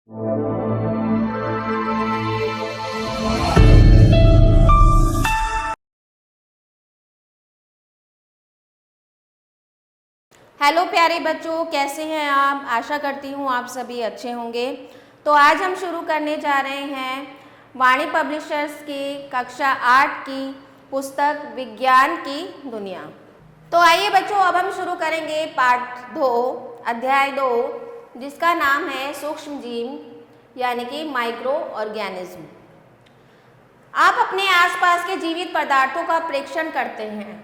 Hello प्यारे बच्चों, कैसे हैं आप? आशा करती हूँ आप सभी अच्छे होंगे। तो आज हम शुरू करने जा रहे हैं वाणी पब्लिशर्स की कक्षा 8 की पुस्तक विज्ञान की दुनिया। तो आइए बच्चों, अब हम शुरू करेंगे पाठ 2 अध्याय 2, जिसका नाम है सूक्ष्म जीव यानी कि माइक्रो ऑर्गेनिज्म। आप अपने आसपास के जीवित पदार्थों का परीक्षण करते हैं।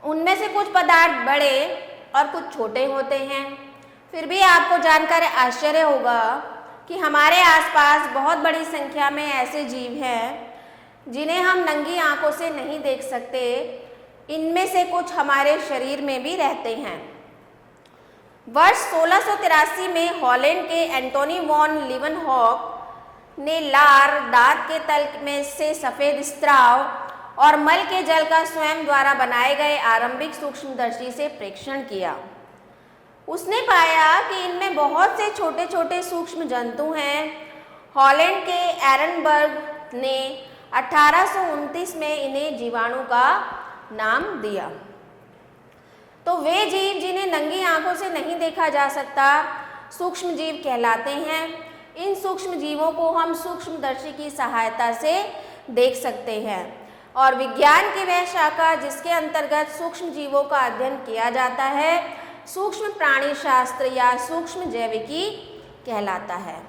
उनमें से कुछ पदार्थ बड़े और कुछ छोटे होते हैं। फिर भी आपको जानकर आश्चर्य होगा कि हमारे आसपास बहुत बड़ी संख्या में ऐसे जीव हैं जिन्हें हम नंगी आंखों से नहीं देख सकते। इनमें से कुछ हमारे शरीर में भी रहते हैं। वर्ष 1683 में हॉलैंड के एंटोनी वॉन लीवनहॉक ने लार, दांत के तल में से सफ़ेद स्त्राव और मल के जल का स्वयं द्वारा बनाए गए आरंभिक सूक्ष्मदर्शी से परीक्षण किया। उसने पाया कि इनमें बहुत से छोटे छोटे सूक्ष्म जंतु हैं। हॉलैंड के एरनबर्ग ने 1829 में इन्हें जीवाणु का नाम दिया। तो वे जीव जिन्हें नंगी आंखों से नहीं देखा जा सकता सूक्ष्म जीव कहलाते हैं। इन सूक्ष्म जीवों को हम सूक्ष्मदर्शी की सहायता से देख सकते हैं और विज्ञान की वह शाखा जिसके अंतर्गत सूक्ष्म जीवों का अध्ययन किया जाता है सूक्ष्म प्राणी शास्त्र या सूक्ष्म जैविकी कहलाता है।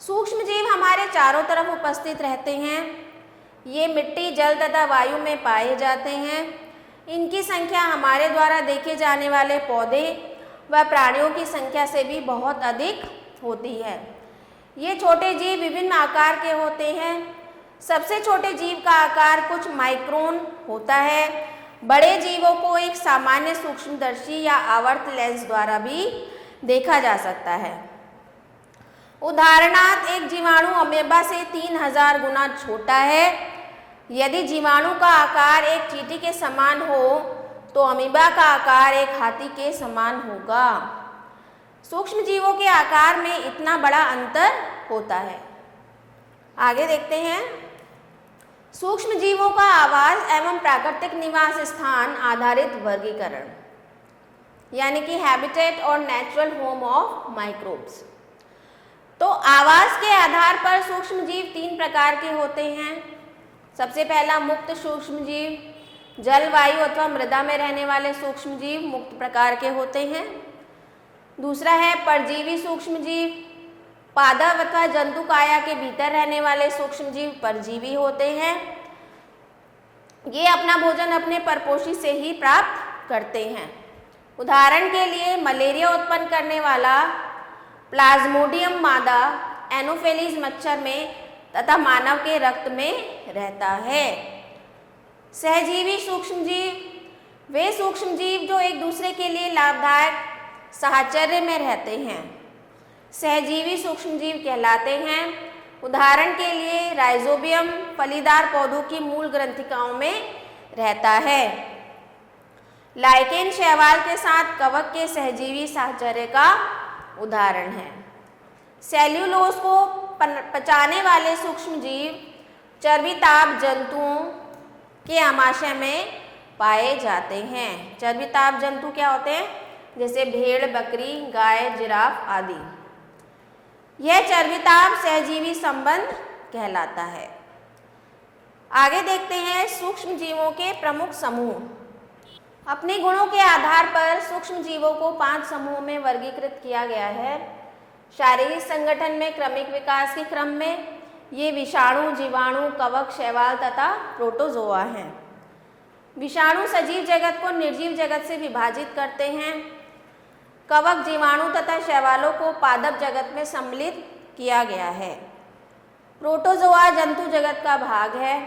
सूक्ष्म जीव हमारे चारों तरफ उपस्थित रहते हैं। ये मिट्टी, जल तथा वायु में पाए जाते हैं। इनकी संख्या हमारे द्वारा देखे जाने वाले पौधे व प्राणियों की संख्या से भी बहुत अधिक होती है। ये छोटे जीव विभिन्न आकार के होते हैं। सबसे छोटे जीव का आकार कुछ माइक्रोन होता है। बड़े जीवों को एक सामान्य सूक्ष्मदर्शी या आवर्त लेंस द्वारा भी देखा जा सकता है। उदाहरणार्थ, एक जीवाणु अमेबा से 3000 गुना छोटा है। यदि जीवाणु का आकार एक चींटी के समान हो तो अमीबा का आकार एक हाथी के समान होगा। सूक्ष्म जीवों के आकार में इतना बड़ा अंतर होता है। आगे देखते हैं। सूक्ष्म जीवों का आवास एवं प्राकृतिक निवास स्थान आधारित वर्गीकरण यानी कि हैबिटेट और नेचुरल होम ऑफ माइक्रोब्स। तो आवास के आधार पर सूक्ष्म जीव 3 प्रकार के होते हैं। सबसे पहला मुक्त सूक्ष्म जीव, जल, वायु अथवा मृदा में रहने वाले सूक्ष्म जीव मुक्त प्रकार के होते हैं। दूसरा है परजीवी सूक्ष्म जीव, पादप अथवा जंतु काया के भीतर रहने वाले सूक्ष्म जीव परजीवी होते हैं। ये अपना भोजन अपने परपोषी से ही प्राप्त करते हैं। उदाहरण के लिए मलेरिया उत्पन्न करने वाला प्लाज्मोडियम मादा एनोफिलीज मच्छर में तथा मानव के रक्त में रहता है। सहजीवी सूक्ष्म जीव वे सूक्ष्म जीव जो एक दूसरे के लिए लाभदायक साहचर्य में रहते हैं सहजीवी सूक्ष्म जीव कहलाते हैं। उदाहरण के लिए राइजोबियम फलीदार पौधों की मूल ग्रंथिकाओं में रहता है। लाइकेन शैवाल के साथ कवक के सहजीवी साहचर्य का उदाहरण है। सेल्यूलोज को पचाने वाले सूक्ष्म जीव चर्बिताप जंतुओं के आमाशय में पाए जाते हैं। चर्बिताप जंतु क्या होते हैं? जैसे भेड़, बकरी, गाय, जिराफ आदि। यह चर्बिताप सहजीवी संबंध कहलाता है। आगे देखते हैं सूक्ष्म जीवों के प्रमुख समूह। अपने गुणों के आधार पर सूक्ष्म जीवों को 5 समूहों में वर्गीकृत किया गया है। शारीरिक संगठन में क्रमिक विकास के क्रम में ये विषाणु, जीवाणु, कवक, शैवाल तथा प्रोटोजोआ हैं। विषाणु सजीव जगत को निर्जीव जगत से विभाजित करते हैं। कवक, जीवाणु तथा शैवालों को पादप जगत में सम्मिलित किया गया है। प्रोटोजोआ जंतु जगत का भाग है।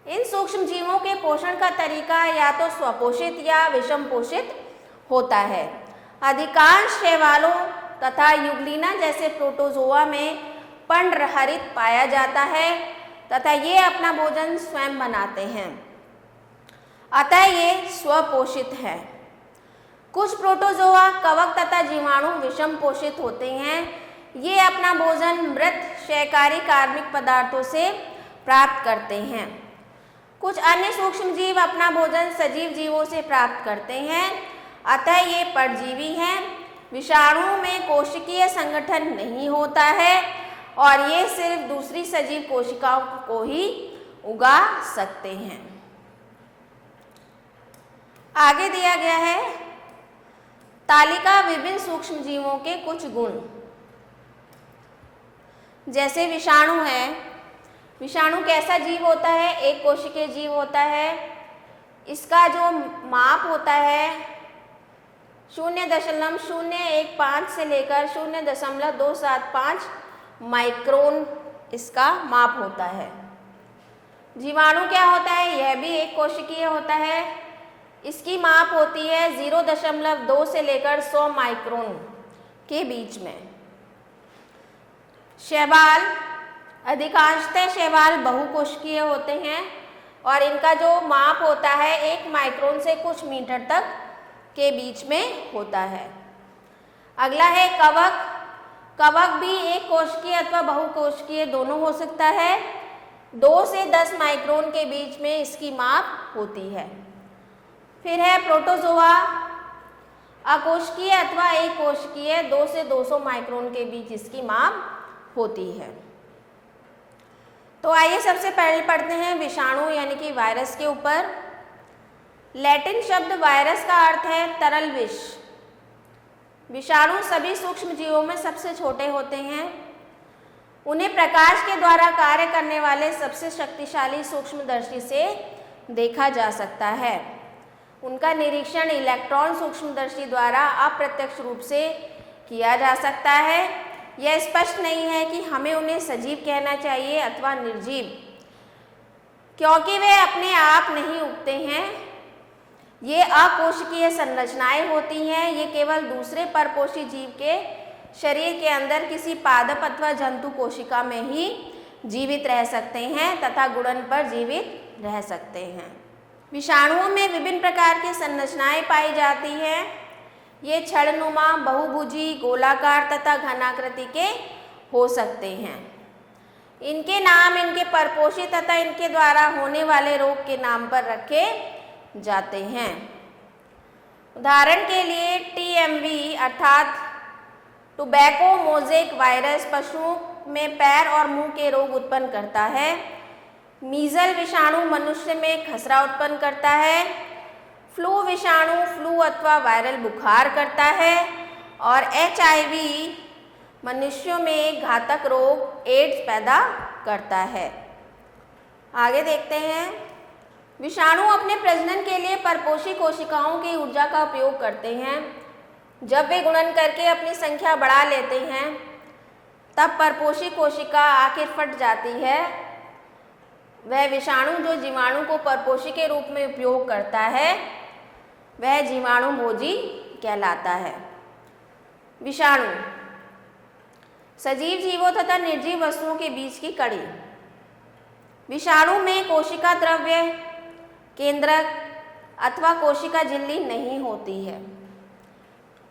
इन सूक्ष्म जीवों के पोषण का तरीका या तो स्वपोषित या विषम पोषित होता है। अधिकांश शैवालों तथा युग्लिना जैसे प्रोटोजोआ में पर्णरहित पाया जाता है तथा ये अपना भोजन स्वयं बनाते हैं, अतः ये स्वपोषित है। कुछ प्रोटोजोआ कवक तथा जीवाणु विषम पोषित होते हैं। ये अपना भोजन मृत क्षयकारी कार्बनिक पदार्थों से प्राप्त करते हैं। कुछ अन्य सूक्ष्म जीव अपना भोजन सजीव जीवों से प्राप्त करते हैं, अतः ये परजीवी हैं। विषाणु में कोशिकीय संगठन नहीं होता है और ये सिर्फ दूसरी सजीव कोशिकाओं को ही उगा सकते हैं। आगे दिया गया है तालिका विभिन्न सूक्ष्म जीवों के कुछ गुण। जैसे विषाणु है, विषाणु कैसा जीव होता है? एक कोशिकीय जीव होता है। इसका जो माप होता है 0.015 से लेकर 0.275 माइक्रोन इसका माप होता है। जीवाणु क्या होता है? यह भी एक कोशिकीय होता है। इसकी माप होती है 0.2 से लेकर 100 माइक्रोन के बीच में। शैवाल, अधिकांशतः शैवाल बहुकोशिकीय होते हैं और इनका जो माप होता है 1 माइक्रोन से कुछ मीटर तक के बीच में होता है। अगला है कवक। कवक भी एक कोशिकीय अथवा बहुकोशिकीय दोनों हो सकता है। 2 से 10 माइक्रोन के बीच में इसकी माप होती है। फिर है प्रोटोजोआ, अकोशिकीय अथवा एक कोशिकीय 2 से 200 माइक्रोन के बीच इसकी माप होती है। तो आइए सबसे पहले पढ़ते हैं विषाणु यानी कि वायरस के ऊपर। लैटिन शब्द वायरस का अर्थ है तरल विष। विषाणु सभी सूक्ष्म जीवों में सबसे छोटे होते हैं। उन्हें प्रकाश के द्वारा कार्य करने वाले सबसे शक्तिशाली सूक्ष्मदर्शी से देखा जा सकता है। उनका निरीक्षण इलेक्ट्रॉन सूक्ष्मदर्शी द्वारा अप्रत्यक्ष रूप से किया जा सकता है। यह स्पष्ट नहीं है कि हमें उन्हें सजीव कहना चाहिए अथवा निर्जीव, क्योंकि वे अपने आप नहीं उगते हैं। ये अकोशिकीय संरचनाएं होती हैं। ये केवल दूसरे परपोषी जीव के शरीर के अंदर किसी पादप अथवा जंतु कोशिका में ही जीवित रह सकते हैं तथा गुणन पर जीवित रह सकते हैं। विषाणुओं में विभिन्न प्रकार की संरचनाएं पाई जाती हैं। ये छड़नुमा, बहुभुजी, गोलाकार तथा घनाकृति के हो सकते हैं। इनके नाम इनके परपोषी तथा इनके द्वारा होने वाले रोग के नाम पर रखे जाते हैं। उदाहरण के लिए TMV अर्थात टोबैको मोज़ेक वायरस पशुओं में पैर और मुंह के रोग उत्पन्न करता है। मीजल विषाणु मनुष्य में खसरा उत्पन्न करता है। फ्लू विषाणु फ्लू अथवा वायरल बुखार करता है और HIV मनुष्यों में घातक रोग एड्स पैदा करता है। आगे देखते हैं, विषाणु अपने प्रजनन के लिए परपोषी कोशिकाओं की ऊर्जा का उपयोग करते हैं। जब वे गुणन करके अपनी संख्या बढ़ा लेते हैं तब परपोषी कोशिका आखिर फट जाती है। वह विषाणु जो जीवाणु को परपोषी के रूप में उपयोग करता है वह जीवाणु भोजी कहलाता है। विषाणु सजीव जीवों तथा निर्जीव वस्तुओं के बीच की कड़ी। विषाणु में कोशिका द्रव्य, केंद्रक अथवा कोशिका झिल्ली नहीं होती है,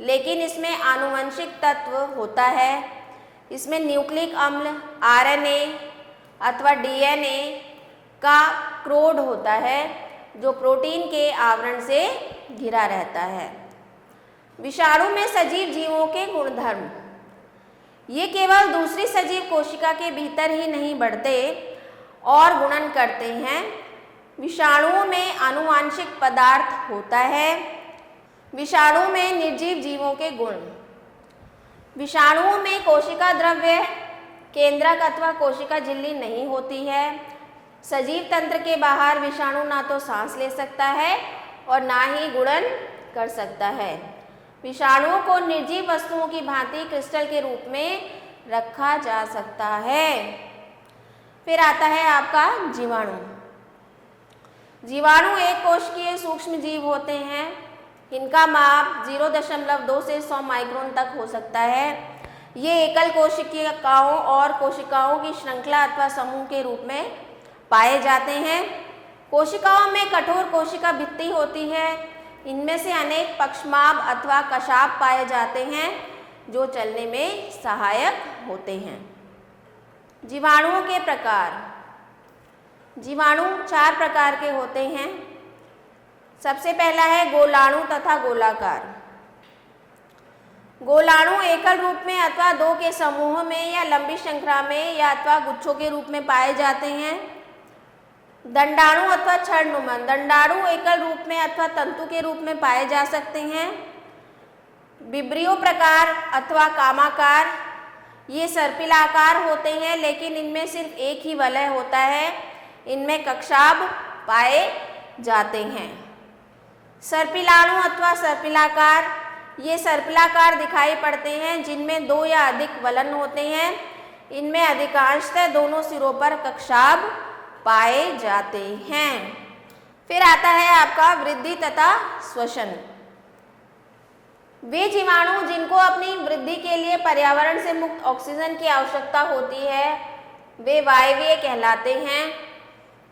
लेकिन इसमें आनुवंशिक तत्व होता है। इसमें न्यूक्लिक अम्ल, RNA अथवा DNA का क्रोड होता है जो प्रोटीन के आवरण से घिरा रहता है। विषाणु में सजीव जीवों के गुणधर्म। ये केवल दूसरी सजीव कोशिका के भीतर ही नहीं बढ़ते और गुणन करते हैं। विषाणुओं में आनुवांशिक पदार्थ होता है। विषाणु में निर्जीव जीवों के गुण। विषाणुओं में कोशिका द्रव्य, केंद्रक अथवा कोशिका झिल्ली नहीं होती है। सजीव तंत्र के बाहर विषाणु ना तो सांस ले सकता है और ना ही गुणन कर सकता है। विषाणुओं को निर्जीव वस्तुओं की भांति क्रिस्टल के रूप में रखा जा सकता है। फिर आता है आपका जीवाणु। जीवाणु एक कोशिकीय सूक्ष्म जीव होते हैं। इनका माप 0.2 से 100 माइक्रोन तक हो सकता है। ये एकल कोशिकाओं और कोशिकाओं की श्रृंखला अथवा समूह के रूप में पाए जाते हैं। कोशिकाओं में कठोर कोशिका भित्ति होती है इनमें से अनेक पक्षमाभ अथवा कशाप पाए जाते हैं जो चलने में सहायक होते हैं। जीवाणुओं के प्रकार। जीवाणु 4 प्रकार के होते हैं। सबसे पहला है गोलाणु तथा गोलाकार। गोलाणु एकल रूप में अथवा 2 के समूह में या लंबी श्रृंखला में या अथवा गुच्छों के रूप में पाए जाते हैं। दंडाणु अथवा छड़नुमा। दंडाणु एकल रूप में अथवा तंतु के रूप में पाए जा सकते हैं। विब्रियो प्रकार अथवा कामाकार, ये सर्पिलाकार होते हैं लेकिन इनमें सिर्फ एक ही वलय होता है। इनमें कक्षाभ पाए जाते हैं। सर्पिलाणु अथवा सर्पिलाकार, ये सर्पिलाकार दिखाई पड़ते हैं जिनमें 2 या अधिक वलन होते हैं। इनमें अधिकांशतः दोनों सिरों पर कक्षाभ पाए जाते हैं। फिर आता है आपका वृद्धि तथा श्वसन। वे जीवाणु जिनको अपनी वृद्धि के लिए पर्यावरण से मुक्त ऑक्सीजन की आवश्यकता होती है वे वायवीय कहलाते हैं।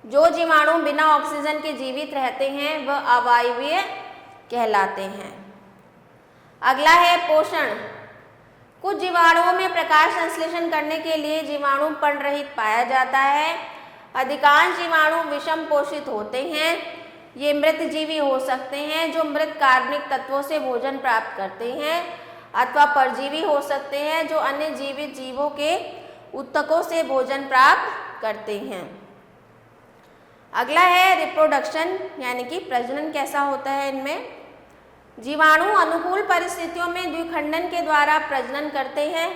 जो जीवाणु बिना ऑक्सीजन के जीवित रहते हैं वह अवायवीय कहलाते हैं। अगला है पोषण। कुछ जीवाणुओं में प्रकाश संश्लेषण करने के लिए जीवाणु पर्णरहित पाया जाता है। अधिकांश जीवाणु विषम पोषित होते हैं। ये मृत जीवी हो सकते हैं जो मृत कार्बनिक तत्वों से भोजन प्राप्त करते हैं अथवा परजीवी हो सकते हैं जो अन्य जीवित जीवों के ऊतकों से भोजन प्राप्त करते हैं। अगला है रिप्रोडक्शन यानी कि प्रजनन कैसा होता है इनमें। जीवाणु अनुकूल परिस्थितियों में द्विखंडन के द्वारा प्रजनन करते हैं।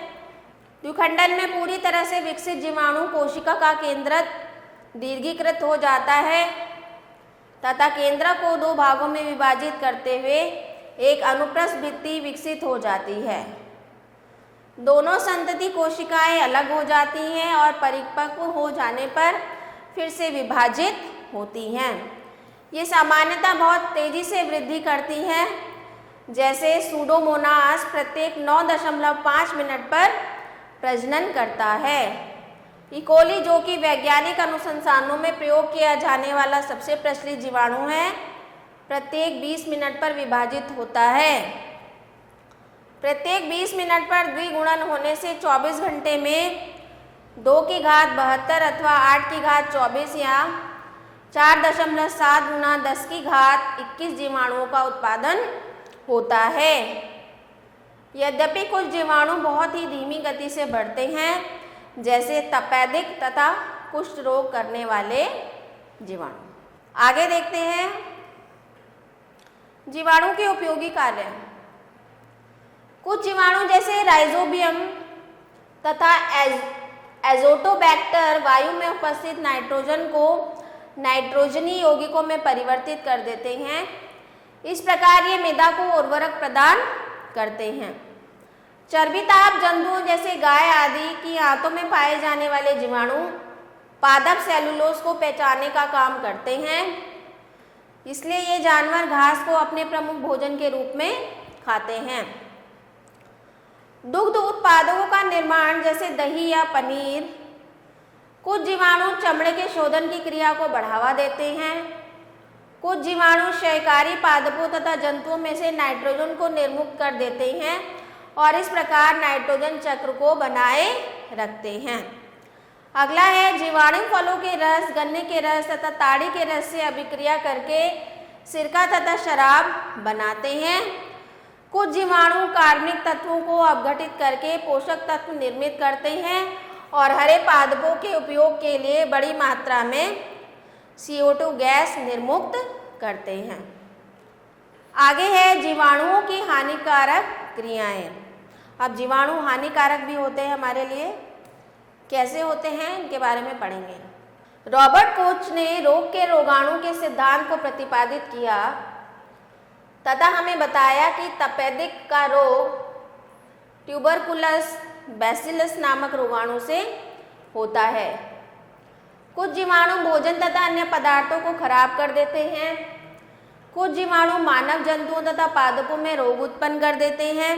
द्विखंडन में पूरी तरह से विकसित जीवाणु कोशिका का केंद्रक दीर्घीकृत हो जाता है तथा केंद्रक को 2 भागों में विभाजित करते हुए एक अनुप्रस्थ भित्ति विकसित हो जाती है। दोनों संतति कोशिकाएं अलग हो जाती हैं और परिपक्व हो जाने पर फिर से विभाजित होती हैं। ये सामान्यतः बहुत तेजी से वृद्धि करती हैं। जैसे सूडोमोनास प्रत्येक 9.5 मिनट पर प्रजनन करता है। इकोली जो कि वैज्ञानिक अनुसंधानों में प्रयोग किया जाने वाला सबसे प्रचलित जीवाणु है, प्रत्येक 20 मिनट पर विभाजित होता है। प्रत्येक 20 मिनट पर द्विगुणन होने से 24 घंटे में 2 की घात 72 अथवा 8 की घात 24 या 4.7 गुना 10 की घात 21 जीवाणुओं का उत्पादन होता है। यद्यपि कुछ जीवाणु बहुत ही धीमी गति से बढ़ते हैं जैसे तपेदिक तथा कुष्ठ रोग करने वाले जीवाणु। आगे देखते हैं जीवाणु के उपयोगी कार्य। कुछ जीवाणु जैसे राइजोबियम तथा एजोटोबैक्टर वायु में उपस्थित नाइट्रोजन को नाइट्रोजनी यौगिकों में परिवर्तित कर देते हैं। इस प्रकार ये मृदा को उर्वरक प्रदान करते हैं। चर्बिताप जंतुओं जैसे गाय आदि की आंतों में पाए जाने वाले जीवाणु पादप सेलुलोज को पहचानने का काम करते हैं। इसलिए ये जानवर घास को अपने प्रमुख भोजन के रूप में खाते हैं। दुग्ध उत्पादों का निर्माण जैसे दही या पनीर। कुछ जीवाणु चमड़े के शोधन की क्रिया को बढ़ावा देते हैं। कुछ जीवाणु क्षयकारी पादपों तथा जंतुओं में से नाइट्रोजन को निर्मुक्त कर देते हैं और इस प्रकार नाइट्रोजन चक्र को बनाए रखते हैं। अगला है जीवाणु फलों के रस, गन्ने के रस तथा ताड़ी के रस से अभिक्रिया करके सिरका तथा शराब बनाते हैं। कुछ जीवाणु कार्बनिक तत्वों को अपघटित करके पोषक तत्व निर्मित करते हैं और हरे पादपों के उपयोग के लिए बड़ी मात्रा में CO2 गैस निर्मुक्त करते हैं। आगे है जीवाणुओं की हानिकारक क्रियाएं। अब जीवाणु हानिकारक भी होते हैं हमारे लिए। कैसे होते हैं इनके बारे में पढ़ेंगे। रॉबर्ट कोच ने रोग के रोगाणु के सिद्धांत को प्रतिपादित किया तथा हमें बताया कि तपेदिक का रोग ट्यूबरकुलस बैसिलस नामक रोगाणु से होता है। कुछ जीवाणु भोजन तथा अन्य पदार्थों को खराब कर देते हैं। कुछ जीवाणु मानव जंतुओं तथा पादपों में रोग उत्पन्न कर देते हैं।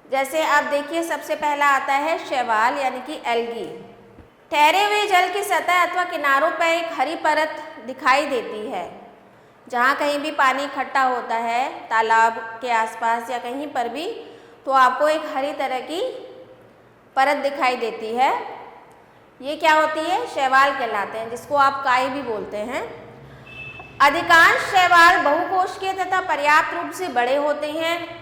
जैसे आप देखिए सबसे पहला आता है शैवाल यानी कि एल्गी। ठहरे हुए जल की सतह अथवा किनारों पर एक हरी परत दिखाई देती है। जहाँ कहीं भी पानी इकट्ठा होता है तालाब के आसपास या कहीं पर भी, तो आपको एक हरी तरह की परत दिखाई देती है। ये क्या होती है? शैवाल कहलाते हैं, जिसको आप काई भी बोलते हैं। अधिकांश शैवाल बहुकोशिकीय तथा पर्याप्त रूप से बड़े होते हैं।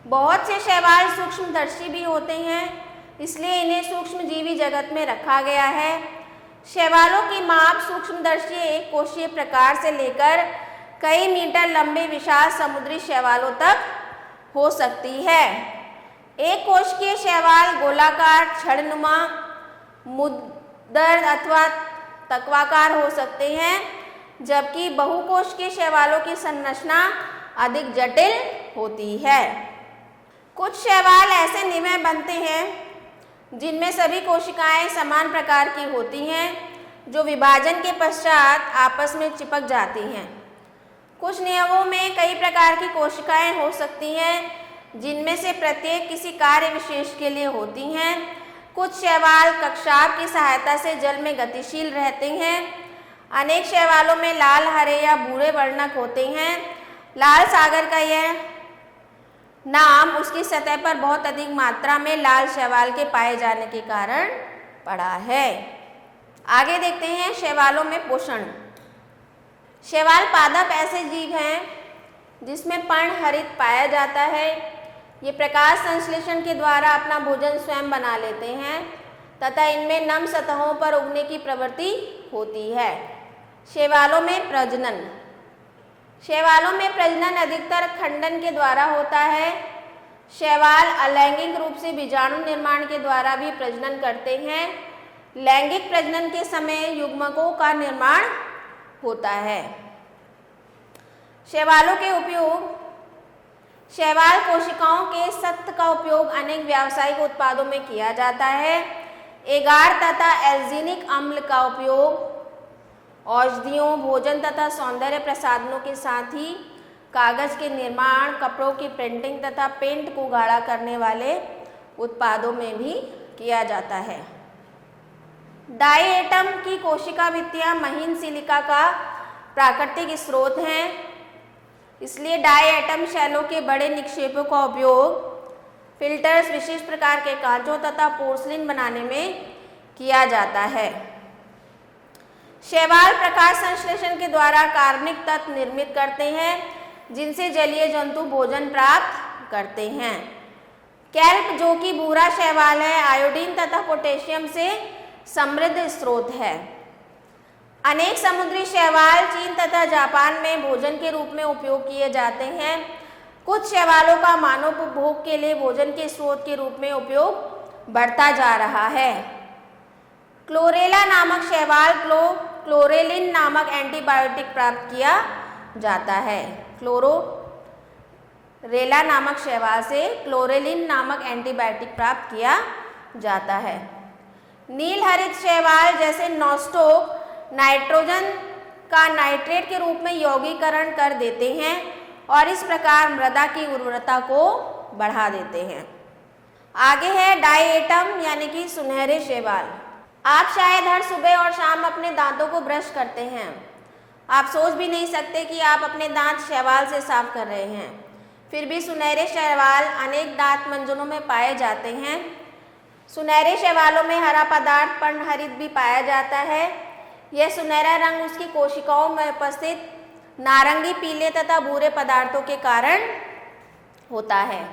बहुत से शैवाल सूक्ष्मदर्शी भी होते हैं, इसलिए इन्हें सूक्ष्मजीवी जगत में रखा गया है। शैवालों की माप सूक्ष्मदर्शी एक कोशीय प्रकार से लेकर कई मीटर लंबे विशाल समुद्री शैवालों तक हो सकती है। एक कोशिकीय शैवाल गोलाकार, छड़नुमा, मुद्दर अथवा तक्वाकार हो सकते हैं, जबकि बहुकोशिकीय शैवालों की संरचना अधिक जटिल होती है। कुछ शैवाल ऐसे निमय बनते हैं जिनमें सभी कोशिकाएं समान प्रकार की होती हैं, जो विभाजन के पश्चात आपस में चिपक जाती हैं। कुछ नियमों में कई प्रकार की कोशिकाएं हो सकती हैं, जिनमें से प्रत्येक किसी कार्य विशेष के लिए होती हैं। कुछ शैवाल कक्षाभ की सहायता से जल में गतिशील रहते हैं। अनेक शैवालों में लाल, हरे या भूरे वर्णक होते हैं। लाल सागर का यह नाम उसकी सतह पर बहुत अधिक मात्रा में लाल शैवाल के पाए जाने के कारण पड़ा है। आगे देखते हैं शैवालों में पोषण। शैवाल पादप ऐसे जीव हैं जिसमें पर्णहरित पाया जाता है। ये प्रकाश संश्लेषण के द्वारा अपना भोजन स्वयं बना लेते हैं तथा इनमें नम सतहों पर उगने की प्रवृत्ति होती है। शैवालों में प्रजनन। शैवालों में प्रजनन अधिकतर खंडन के द्वारा होता है। शैवाल अलैंगिक रूप से बीजाणु निर्माण के द्वारा भी प्रजनन करते हैं। लैंगिक प्रजनन के समय युग्मकों का निर्माण होता है। शैवालों के उपयोग। शैवाल कोशिकाओं के सत्त का उपयोग अनेक व्यावसायिक उत्पादों में किया जाता है। एगार तथा एल्जीनिक अम्ल का उपयोग औषधियों, भोजन तथा सौंदर्य प्रसाधनों के साथ ही कागज के निर्माण, कपड़ों की प्रिंटिंग तथा पेंट को गाढ़ा करने वाले उत्पादों में भी किया जाता है। डायएटम की कोशिका भित्तियां महीन सिलिका का प्राकृतिक स्रोत हैं, इसलिए डायएटम शैलों के बड़े निक्षेपों का उपयोग फिल्टर्स, विशेष प्रकार के कांचों तथा पोर्सलिन बनाने में किया जाता है। शैवाल प्रकाश संश्लेषण के द्वारा कार्बनिक तत्व निर्मित करते हैं, जिनसे जलीय जंतु भोजन प्राप्त करते हैं। कैल्प, जो कि भूरा शैवाल है, आयोडीन तथा पोटेशियम से समृद्ध स्रोत है। अनेक समुद्री शैवाल चीन तथा जापान में भोजन के रूप में उपयोग किए जाते हैं। कुछ शैवालों का मानव उपभोग के लिए भोजन के स्रोत के रूप में उपयोग बढ़ता जा रहा है। क्लोरेला नामक शैवाल क्लोरेलिन नामक एंटीबायोटिक प्राप्त किया जाता है। क्लोरोरेला नामक शैवाल से क्लोरेलिन नामक एंटीबायोटिक प्राप्त किया जाता है। नील हरित शैवाल जैसे नॉस्टोक नाइट्रोजन का नाइट्रेट के रूप में यौगीकरण कर देते हैं और इस प्रकार मृदा की उर्वरता को बढ़ा देते हैं। आगे है डायएटम यानी कि सुनहरे शैवाल। आप शायद हर सुबह और शाम अपने दांतों को ब्रश करते हैं। आप सोच भी नहीं सकते कि आप अपने दांत शैवाल से साफ कर रहे हैं। फिर भी सुनहरे शैवाल अनेक दांत मंजनों में पाए जाते हैं। सुनहरे शैवालों में हरा पदार्थ पर्णहरित भी पाया जाता है। यह सुनहरा रंग उसकी कोशिकाओं में उपस्थित नारंगी, पीले तथा भूरे पदार्थों के कारण होता है।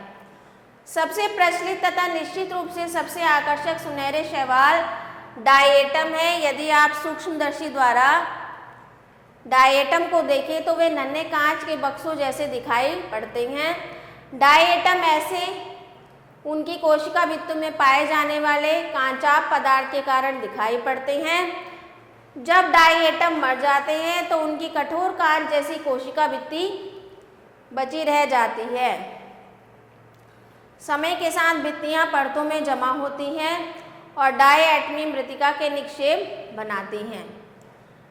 सबसे प्रचलित तथा निश्चित रूप से सबसे आकर्षक सुनहरे शैवाल डायएटम है। यदि आप सूक्ष्मदर्शी द्वारा डायएटम को देखें तो वे नन्हे कांच के बक्सों जैसे दिखाई पड़ते हैं। डायएटम ऐसे उनकी कोशिका भित्ति में पाए जाने वाले कांचाभ पदार्थ के कारण दिखाई पड़ते हैं। जब डायएटम मर जाते हैं तो उनकी कठोर कांच जैसी कोशिका भित्ति बची रह जाती है। समय के साथ भित्तियां परतों में जमा होती हैं और डायएटमी मृतिका के निक्षेप बनाती हैं।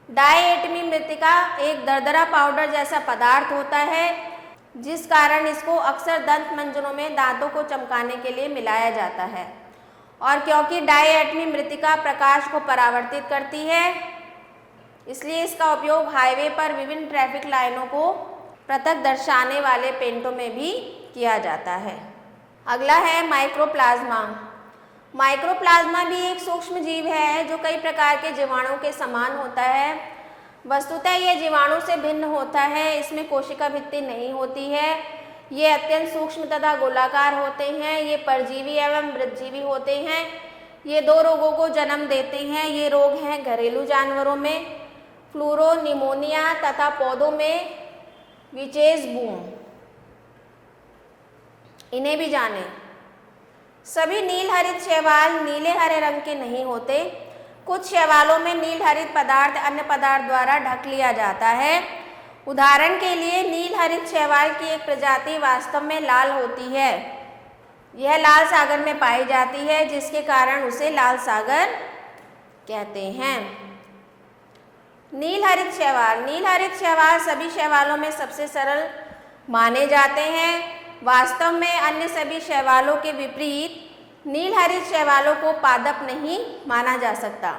डायएटमी मृतिका एक दरदरा पाउडर जैसा पदार्थ होता है, जिस कारण इसको अक्सर दंत मंजनों में दांतों को चमकाने के लिए मिलाया जाता है। और क्योंकि डायएटमी मृतिका प्रकाश को परावर्तित करती है, इसलिए इसका उपयोग हाईवे पर विभिन्न ट्रैफिक लाइनों को पृथक दर्शाने वाले पेंटों में भी किया जाता है। अगला है माइक्रोप्लाज्मा। माइक्रोप्लाज्मा भी एक सूक्ष्म जीव है जो कई प्रकार के जीवाणुओं के समान होता है। वस्तुतः यह जीवाणु से भिन्न होता है, इसमें कोशिका भित्ति नहीं होती है। ये अत्यंत सूक्ष्म तथा गोलाकार होते हैं। ये परजीवी एवं मृतजीवी होते हैं। ये 2 रोगों को जन्म देते हैं। ये रोग हैं घरेलू जानवरों में फ्लूरोनिमोनिया तथा पौधों में विचेज बूम। इन्हें भी जानें। सभी नील हरित शैवाल नीले हरे रंग के नहीं होते। कुछ शैवालों में नील हरित पदार्थ अन्य पदार्थ द्वारा ढक लिया जाता है। उदाहरण के लिए नील हरित शैवाल की एक प्रजाति वास्तव में लाल होती है। यह लाल सागर में पाई जाती है, जिसके कारण उसे लाल सागर कहते हैं। नील हरित शैवाल। नील हरित शैवाल सभी शैवालों में सबसे सरल माने जाते हैं। वास्तव में अन्य सभी शैवालों के विपरीत नील हरित शैवालों को पादप नहीं माना जा सकता।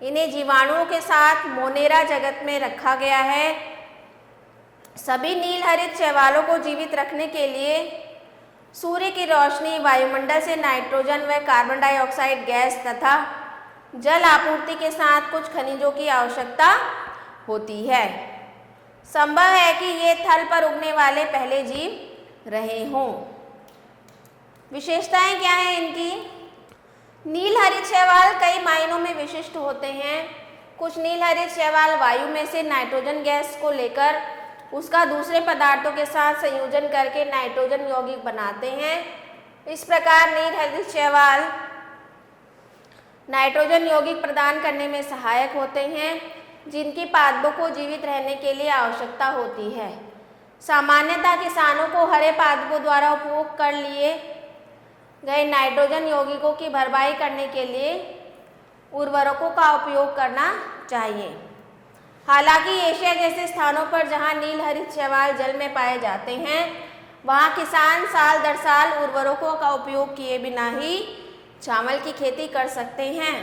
इन्हें जीवाणुओं के साथ मोनेरा जगत में रखा गया है। सभी नील हरित शैवालों को जीवित रखने के लिए सूर्य की रोशनी, वायुमंडल से नाइट्रोजन व कार्बन डाइऑक्साइड गैस तथा जल आपूर्ति के साथ कुछ खनिजों की आवश्यकता होती है। संभव है कि ये थल पर उगने वाले पहले जीव रहे हों। विशेषताएं क्या हैं इनकी? नील हरित शैवाल कई मायनों में विशिष्ट होते हैं। कुछ नील हरित शैवाल वायु में से नाइट्रोजन गैस को लेकर उसका दूसरे पदार्थों के साथ संयोजन करके नाइट्रोजन यौगिक बनाते हैं। इस प्रकार नील हरित शैवाल नाइट्रोजन यौगिक प्रदान करने में सहायक होते हैं, जिनकी पादपों को जीवित रहने के लिए आवश्यकता होती है। सामान्यतः किसानों को हरे पादपों द्वारा उपयोग कर लिए गए नाइट्रोजन यौगिकों की भरपाई करने के लिए उर्वरकों का उपयोग करना चाहिए। हालांकि एशिया जैसे स्थानों पर जहां नील हरित शैवाल जल में पाए जाते हैं, वहां किसान साल दर साल उर्वरकों का उपयोग किए बिना ही चावल की खेती कर सकते हैं।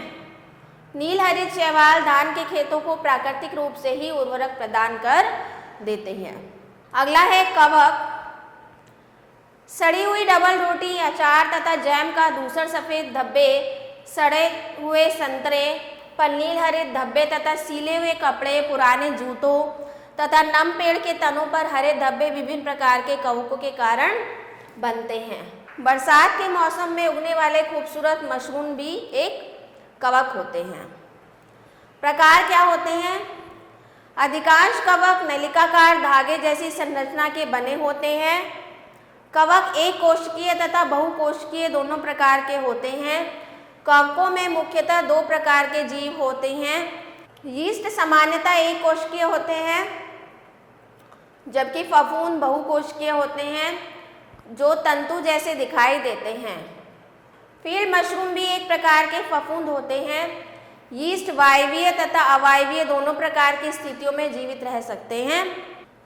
नील हरित शैवाल धान के खेतों को प्राकृतिक रूप से ही उर्वरक प्रदान कर देते हैं। अगला है कवक। सड़ी हुई डबल रोटी, अचार तथा जैम का दूसर सफ़ेद धब्बे, सड़े हुए संतरे पर नील हरित धब्बे तथा सीले हुए कपड़े, पुराने जूतों तथा नम पेड़ के तनों पर हरे धब्बे विभिन्न प्रकार के कवकों के कारण बनते हैं। बरसात के मौसम में उगने वाले खूबसूरत मशरूम भी एक कवक होते हैं। प्रकार क्या होते हैं? अधिकांश कवक नलिकाकार धागे जैसी संरचना के बने होते हैं। कवक एक कोशिकीय तथा बहुकोशिकीय दोनों प्रकार के होते हैं। कवकों में मुख्यतः 2 प्रकार के जीव होते हैं। यीस्ट सामान्यतः एक कोशिकीय होते हैं, जबकि फफूंद बहुकोशिकीय होते हैं जो तंतु जैसे दिखाई देते हैं। फील्ड मशरूम भी एक प्रकार के फफूंद होते हैं। यीस्ट वायवीय तथा अवायवीय दोनों प्रकार की स्थितियों में जीवित रह सकते हैं।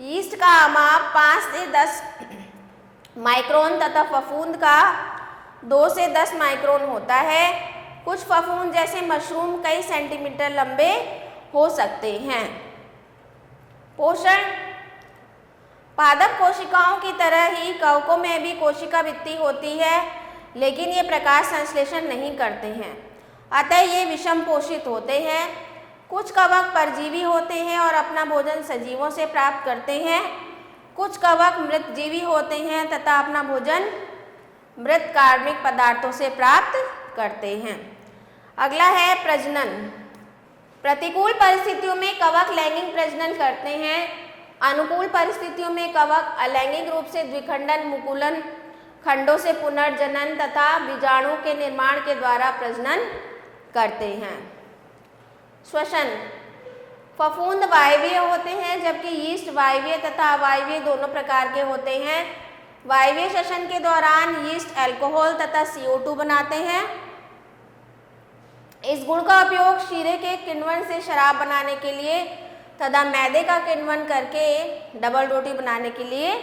यीस्ट का माप 5 से 10 माइक्रोन तथा फफूंद का 2 से 10 माइक्रोन होता है। कुछ फफूंद जैसे मशरूम कई सेंटीमीटर लंबे हो सकते हैं। पोषण। पादप कोशिकाओं की तरह ही कवकों में भी कोशिका भित्ति होती है, लेकिन ये प्रकाश संश्लेषण नहीं करते हैं, अतः ये विषम पोषित होते हैं। कुछ कवक परजीवी होते हैं और अपना भोजन सजीवों से प्राप्त करते हैं। कुछ कवक मृतजीवी होते हैं तथा अपना भोजन मृत कार्बनिक पदार्थों से प्राप्त करते हैं। अगला है प्रजनन। प्रतिकूल परिस्थितियों में कवक लैंगिक प्रजनन करते हैं। अनुकूल परिस्थितियों में कवक अलैंगिक रूप से द्विखंडन, मुकुलन, खंडों से पुनर्जनन तथा बीजाणु के निर्माण के द्वारा प्रजनन करते हैं। श्वसन। फफूंद वायवीय होते हैं, जबकि यीस्ट वायवीय तथा अवायवीय दोनों प्रकार के होते हैं। वायवीय श्वसन के दौरान यीस्ट अल्कोहल तथा CO2 बनाते हैं। इस गुण का उपयोग शीरे के किण्वन से शराब बनाने के लिए तथा मैदे का किण्वन करके डबल रोटी बनाने के लिए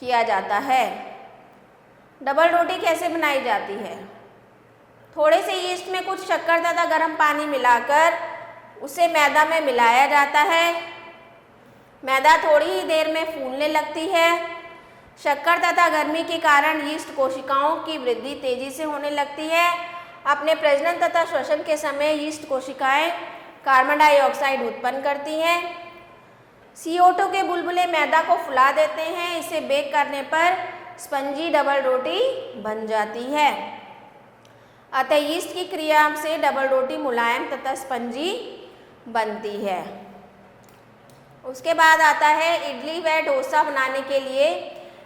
किया जाता है। डबल रोटी कैसे बनाई जाती है? थोड़े से यीस्ट में कुछ शक्कर तथा गर्म पानी मिलाकर उसे मैदा में मिलाया जाता है। मैदा थोड़ी ही देर में फूलने लगती है। शक्कर तथा गर्मी के कारण यीस्ट कोशिकाओं की वृद्धि तेजी से होने लगती है। अपने प्रजनन तथा श्वसन के समय यीस्ट कोशिकाएं कार्बन डाइऑक्साइड उत्पन्न करती हैं। CO2 के बुलबुले मैदा को फुला देते हैं। इसे बेक करने पर स्पंजी डबल रोटी बन जाती है। अतः यीस्ट की क्रिया से डबल रोटी मुलायम तथा स्पंजी बनती है। उसके बाद आता है इडली व डोसा बनाने के लिए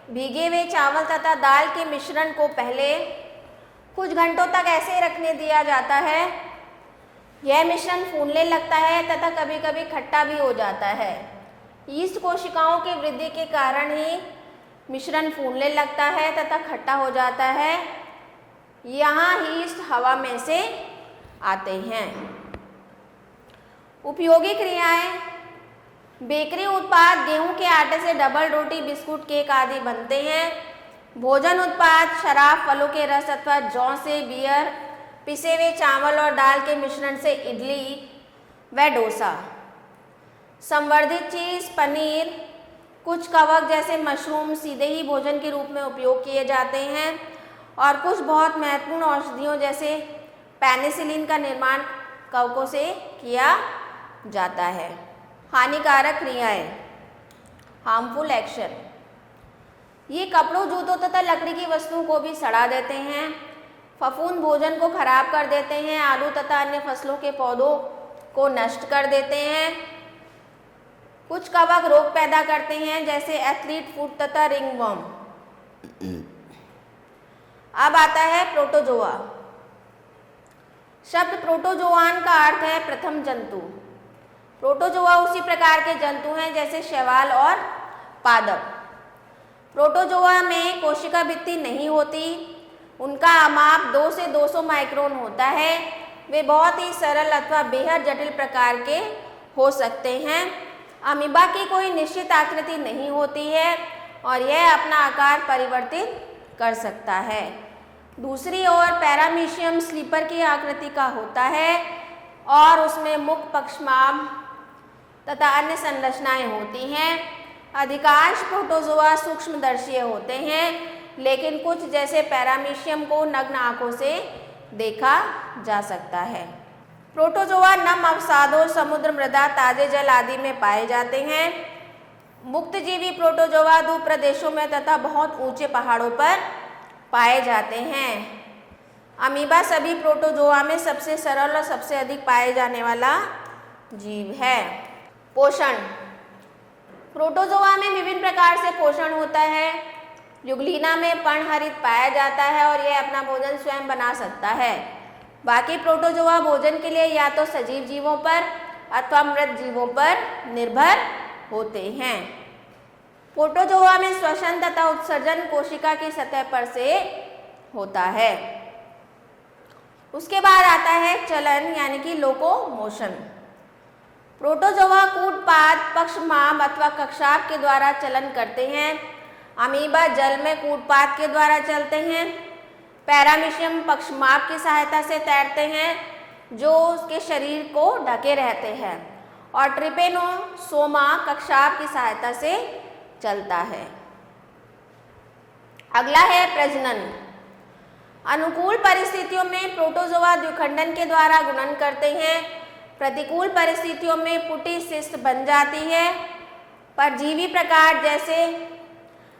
भीगे हुए चावल तथा दाल के मिश्रण को पहले कुछ घंटों तक ऐसे रखने दिया जाता है। यह मिश्रण फूलने लगता है तथा कभी कभी खट्टा भी हो जाता है। यीस्ट कोशिकाओं की वृद्धि के कारण ही मिश्रण फूलने लगता है तथा खट्टा हो जाता है। यहाँ यीस्ट हवा में से आते हैं। उपयोगी क्रियाएं, बेकरी उत्पाद गेहूं के आटे से डबल रोटी, बिस्कुट, केक आदि बनते हैं। भोजन उत्पाद शराब, फलों के रस अथवा जौ से बियर, पिसे हुए चावल और दाल के मिश्रण से इडली व डोसा। संवर्धित चीज़, पनीर, कुछ कवक जैसे मशरूम सीधे ही भोजन के रूप में उपयोग किए जाते हैं और कुछ बहुत महत्वपूर्ण औषधियों जैसे पेनिसिलिन का निर्माण कवकों से किया जाता है। हानिकारक क्रियाएं, हार्मफुल एक्शन, ये कपड़ों, जूतों तथा लकड़ी की वस्तुओं को भी सड़ा देते हैं। फफूंद भोजन को खराब कर देते हैं। आलू तथा अन्य फसलों के पौधों को नष्ट कर देते हैं। कुछ कवक रोग पैदा करते हैं जैसे एथलीट फुट तथा रिंगवर्म। अब आता है प्रोटोजोआ। शब्द प्रोटोजोआन का अर्थ है प्रथम जंतु। प्रोटोजोआ उसी प्रकार के जंतु हैं जैसे शैवाल और पादप। प्रोटोजोआ में कोशिका भित्ति नहीं होती। उनका माप 2 से 200 माइक्रोन होता है। वे बहुत ही सरल अथवा बेहद जटिल प्रकार के हो सकते हैं। अमीबा की कोई निश्चित आकृति नहीं होती है और यह अपना आकार परिवर्तित कर सकता है। दूसरी ओर पैरामीशियम स्लीपर की आकृति का होता है और उसमें मुख, पक्षमार्ग तथा अन्य संरचनाएं होती हैं। अधिकांश प्रोटोजोआ सूक्ष्मदर्शीय होते हैं, लेकिन कुछ जैसे पैरामीशियम को नग्न आंखों से देखा जा सकता है। प्रोटोजोआ नम अवसादों, समुद्र, मृदा, ताजे जल आदि में पाए जाते हैं। मुक्तजीवी प्रोटोजोआ भूप्रदेशों में तथा बहुत ऊंचे पहाड़ों पर पाए जाते हैं। अमीबा सभी प्रोटोजोआ में सबसे सरल और सबसे अधिक पाए जाने वाला जीव है। पोषण, प्रोटोजोआ में विभिन्न प्रकार से पोषण होता है। युग्लिना में पर्णहरित पाया जाता है और यह अपना भोजन स्वयं बना सकता है। बाकी प्रोटोजोआ भोजन के लिए या तो सजीव जीवों पर अथवा मृत जीवों पर निर्भर होते हैं। प्रोटोजोआ में श्वसन तथा उत्सर्जन कोशिका की सतह पर से होता है। उसके बाद आता है चलन यानी कि लोकोमोशन। प्रोटोजोआ कूटपाद, पक्षमार्ग अथवा कक्षाप के द्वारा चलन करते हैं। अमीबा जल में कूटपाद के द्वारा चलते हैं। पैरामीशियम पक्षमार्ग की सहायता से तैरते हैं जो उसके शरीर को ढके रहते हैं और ट्रिपेनोसोमा कक्षाप की सहायता से चलता है। अगला है प्रजनन। अनुकूल परिस्थितियों में प्रोटोजोआ द्विखंडन के द्वारा गुणन करते हैं। प्रतिकूल परिस्थितियों में पुटी सिस्ट बन जाती है। परजीवी प्रकार जैसे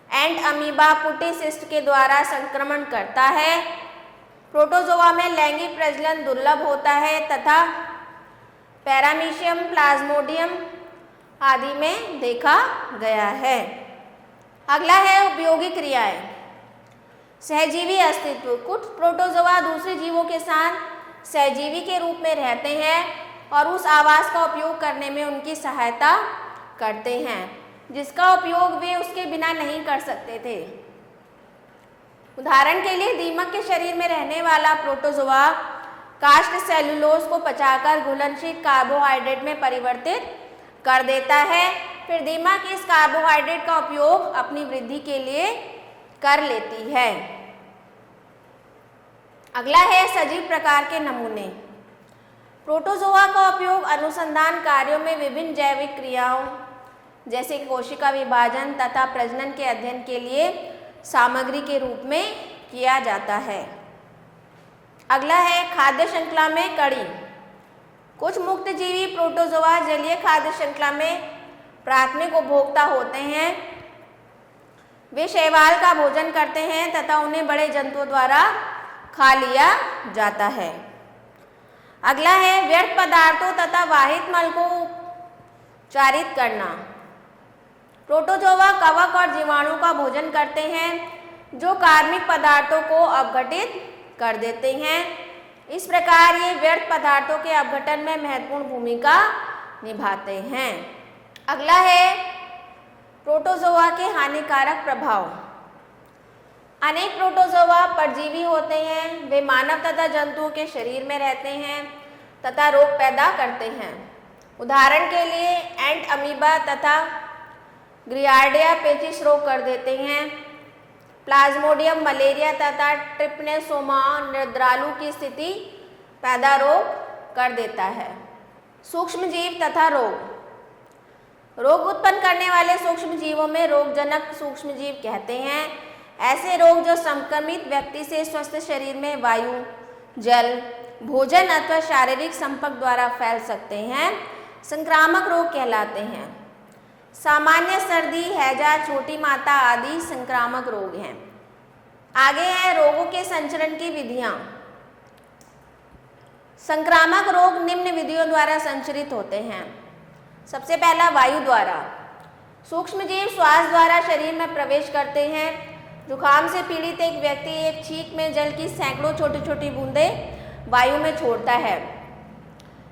एंट अमीबा पुटी सिस्ट के द्वारा संक्रमण करता है। प्रोटोजोआ में लैंगिक प्रजनन दुर्लभ होता है तथा पैरामीशियम, प्लाज्मोडियम आदि में देखा गया है। अगला है उपयोगी क्रियाएं। सहजीवी अस्तित्व। कुछ प्रोटोजोआ दूसरे जीवों के साथ सहजीवी के रूप में रहते हैं और उस आवास का उपयोग करने में उनकी सहायता करते हैं जिसका उपयोग वे उसके बिना नहीं कर सकते थे। उदाहरण के लिए दीमक के शरीर में रहने वाला प्रोटोजोआ काष्ठ सेलुलोज को पचाकर घुलनशील कार्बोहाइड्रेट में परिवर्तित कर देता है। फिर दीमक इस कार्बोहाइड्रेट का उपयोग अपनी वृद्धि के लिए कर लेती है। अगला है सजीव प्रकार के नमूने। प्रोटोजोआ का उपयोग अनुसंधान कार्यों में विभिन्न जैविक क्रियाओं जैसे कोशिका विभाजन तथा प्रजनन के अध्ययन के लिए सामग्री के रूप में किया जाता है। अगला है खाद्य श्रृंखला में कड़ी। कुछ मुक्तजीवी प्रोटोजोआ जलीय खाद्य श्रृंखला में प्राथमिक उपभोक्ता होते हैं। वे शैवाल का भोजन करते हैं तथा उन्हें बड़े जंतुओं द्वारा खा लिया जाता है। अगला है व्यर्थ पदार्थों तथा वाहित मल को उपचारित करना। प्रोटोजोआ कवक और जीवाणु का भोजन करते हैं जो कार्बनिक पदार्थों को अपघटित कर देते हैं। इस प्रकार ये व्यर्थ पदार्थों के अपघटन में महत्वपूर्ण भूमिका निभाते हैं। अगला है प्रोटोजोआ के हानिकारक प्रभाव। अनेक प्रोटोजोआ परजीवी होते हैं। वे मानव तथा जंतुओं के शरीर में रहते हैं तथा रोग पैदा करते हैं। उदाहरण के लिए एंट अमीबा तथा ग्रियार्डिया पेचिश रोग कर देते हैं। प्लाज्मोडियम मलेरिया तथा ट्रिपनेसोमा निद्रालु की स्थिति पैदा रोग कर देता है। सूक्ष्मजीव तथा रोग उत्पन्न करने वाले सूक्ष्म जीवों में रोगजनक सूक्ष्मजीव कहते हैं। ऐसे रोग जो संक्रमित व्यक्ति से स्वस्थ शरीर में वायु, जल, भोजन अथवा शारीरिक संपर्क द्वारा फैल सकते हैं, संक्रामक रोग कहलाते हैं। सामान्य सर्दी, हैजा, छोटी माता आदि संक्रामक रोग हैं। आगे है रोगों के संचरण की विधियां। संक्रामक रोग निम्न विधियों द्वारा संचरित होते हैं। सबसे पहला वायु द्वारा। सूक्ष्मजीव श्वास द्वारा शरीर में प्रवेश करते हैं। जुकाम से पीड़ित एक व्यक्ति एक छींक में जल की सैकड़ों छोटी छोटी बूंदें वायु में छोड़ता है।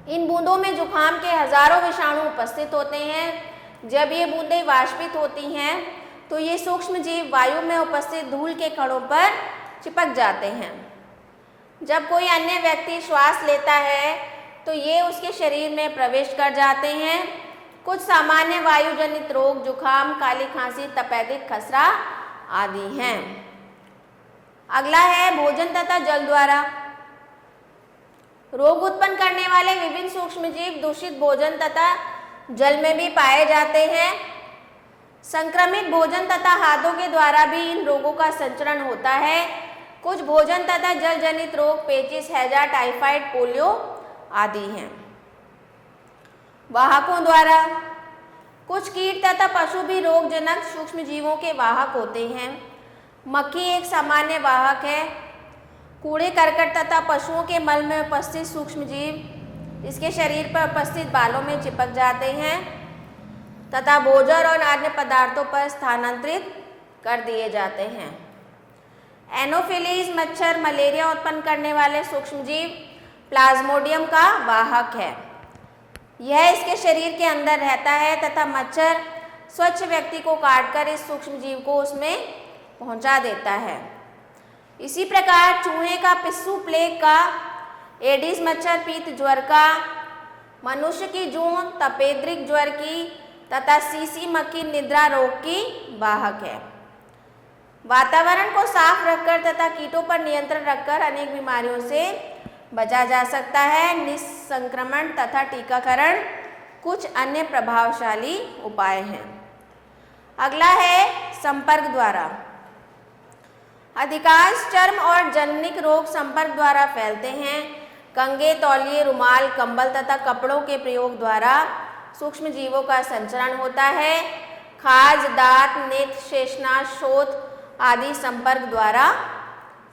इन बूंदों में जुकाम के हजारों विषाणु उपस्थित होते हैं। जब ये बूंदें वाष्पित होती हैं तो ये सूक्ष्मजीव वायु में उपस्थित धूल के कणों पर चिपक जाते हैं। जब कोई अन्य व्यक्ति श्वास लेता है तो ये उसके शरीर में प्रवेश कर जाते हैं। कुछ सामान्य वायु जनित रोग जुकाम, काली खांसी, तपेदिक, खसरा आदि हैं। अगला है भोजन तथा जल द्वारा। रोग उत्पन्न करने वाले विभिन्न सूक्ष्मजीव दूषित भोजन तथा जल में भी पाए जाते हैं। संक्रमित भोजन तथा हाथों के द्वारा भी इन रोगों का संचरण होता है। कुछ भोजन तथा जल जनित रोग पेचिश, हैजा, टाइफाइड, पोलियो आदि हैं। वाहकों द्वारा। कुछ कीट तथा पशु भी रोगजनक सूक्ष्मजीवों के वाहक होते हैं। मक्खी एक सामान्य वाहक है। कूड़े करकट तथा पशुओं के मल में उपस्थित सूक्ष्मजीव इसके शरीर पर उपस्थित बालों में चिपक जाते हैं तथा भोजन और अन्य पदार्थों पर स्थानांतरित कर दिए जाते हैं। एनोफिलीज मच्छर मलेरिया उत्पन्न करने वाले सूक्ष्मजीव प्लाज्मोडियम का वाहक है। यह इसके शरीर के अंदर रहता है तथा मच्छर स्वच्छ व्यक्ति को काटकर इस सूक्ष्मजीव को उसमें पहुंचा देता है। इसी प्रकार चूहे का पिस्सू प्लेग का, एडिस मच्छर पीत ज्वर का, मनुष्य की जूं तपेद्रिक ज्वर की तथा सीसी मक्खी निद्रा रोग की वाहक है। वातावरण को साफ रखकर तथा कीटों पर नियंत्रण रखकर अनेक बीमारियों से बचा जा सकता है। निसंक्रमण तथा टीकाकरण कुछ अन्य प्रभावशाली उपाय हैं। अगला है संपर्क द्वारा। अधिकांश चर्म और जननिक रोग संपर्क द्वारा फैलते हैं। कंघे, तौलिए, रुमाल, कंबल तथा कपड़ों के प्रयोग द्वारा सूक्ष्म जीवों का संचरण होता है। खाज, दांत, नेत्र, शेषनाग, शोथ आदि संपर्क द्वारा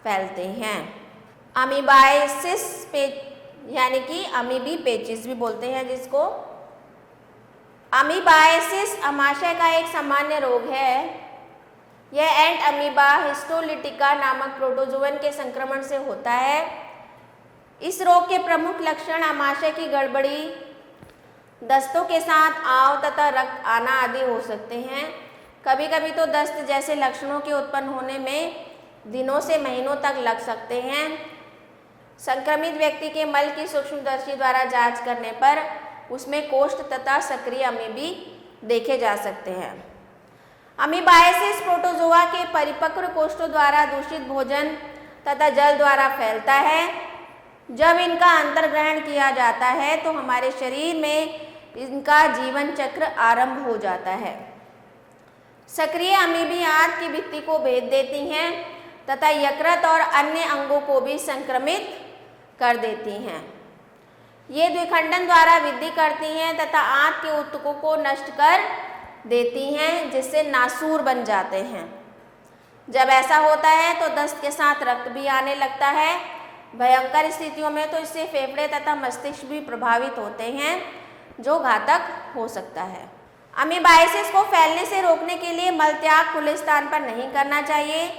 फैलते हैं। अमीबाइसिस यानी कि अमीबी पेचिस भी बोलते हैं जिसको। अमीबाइसिस आमाशय का एक सामान्य रोग है। यह एंट अमीबा हिस्टोलिटिका नामक प्रोटोजोवन के संक्रमण से होता है। इस रोग के प्रमुख लक्षण आमाशय की गड़बड़ी, दस्तों के साथ आंव तथा रक्त आना आदि हो सकते हैं। कभी कभी तो दस्त जैसे लक्षणों के उत्पन्न होने में दिनों से महीनों तक लग सकते हैं। संक्रमित व्यक्ति के मल की सूक्ष्मदर्शी द्वारा जांच करने पर उसमें कोष्ठ तथा सक्रिय अमीबी देखे जा सकते हैं। अमीबाइसिस प्रोटोजोआ के परिपक्व कोष्ठों द्वारा दूषित भोजन तथा जल द्वारा फैलता है। जब इनका अंतर्ग्रहण किया जाता है तो हमारे शरीर में इनका जीवन चक्र आरंभ हो जाता है। सक्रिय अमीबी आंत की भित्ति को भेद देती हैं तथा यकृत और अन्य अंगों को भी संक्रमित कर देती हैं। ये द्विखंडन द्वारा वृद्धि करती हैं तथा आंत के ऊतकों को नष्ट कर देती हैं, जिससे नासूर बन जाते हैं। जब ऐसा होता है तो दस्त के साथ रक्त भी आने लगता है। भयंकर स्थितियों में तो इससे फेफड़े तथा मस्तिष्क भी प्रभावित होते हैं, जो घातक हो सकता है। अमीबाइसिस को फैलने से रोकने के लिए मलत्याग खुले स्थान पर नहीं करना चाहिए।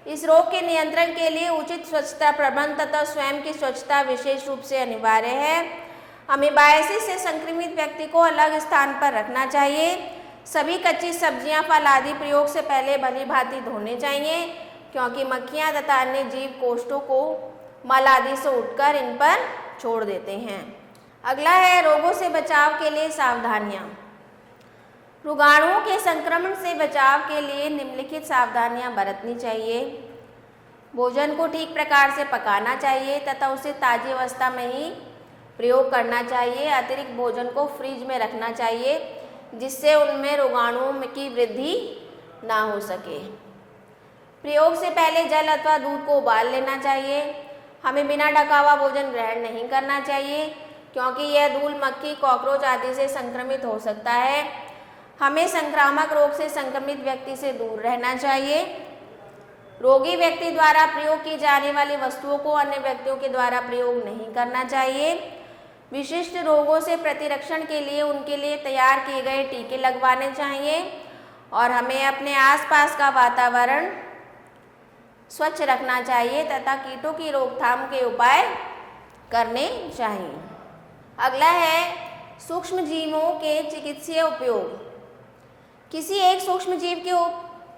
इस रोग के नियंत्रण के लिए उचित स्वच्छता प्रबंध तथा स्वयं की स्वच्छता विशेष रूप से अनिवार्य है। अमीबाइसिस से संक्रमित व्यक्ति को अलग स्थान पर रखना चाहिए। सभी कच्ची सब्जियां, फल आदि प्रयोग से पहले भली भांति धोने चाहिए, क्योंकि मक्खियां तथा अन्य जीव कोष्ठों को मल आदि से उठकर इन पर छोड़ देते हैं। अगला है रोगों से बचाव के लिए सावधानियां। रोगाणुओं के संक्रमण से बचाव के लिए निम्नलिखित सावधानियां बरतनी चाहिए। भोजन को ठीक प्रकार से पकाना चाहिए तथा उसे ताज़ी अवस्था में ही प्रयोग करना चाहिए। अतिरिक्त भोजन को फ्रिज में रखना चाहिए, जिससे उनमें रोगाणुओं की वृद्धि ना हो सके। प्रयोग से पहले जल अथवा दूध को उबाल लेना चाहिए। हमें बिना ढका हुआ भोजन ग्रहण नहीं करना चाहिए, क्योंकि यह धूल, मक्खी, कॉकरोच आदि से संक्रमित हो सकता है। हमें संक्रामक रोग से संक्रमित व्यक्ति से दूर रहना चाहिए। रोगी व्यक्ति द्वारा प्रयोग की जाने वाली वस्तुओं को अन्य व्यक्तियों के द्वारा प्रयोग नहीं करना चाहिए। विशिष्ट रोगों से प्रतिरक्षण के लिए उनके लिए तैयार किए गए टीके लगवाने चाहिए और हमें अपने आसपास का वातावरण स्वच्छ रखना चाहिए तथा कीटों की रोकथाम के उपाय करने चाहिए। अगला है सूक्ष्म जीवों के चिकित्सीय उपयोग। किसी एक सूक्ष्म जीव के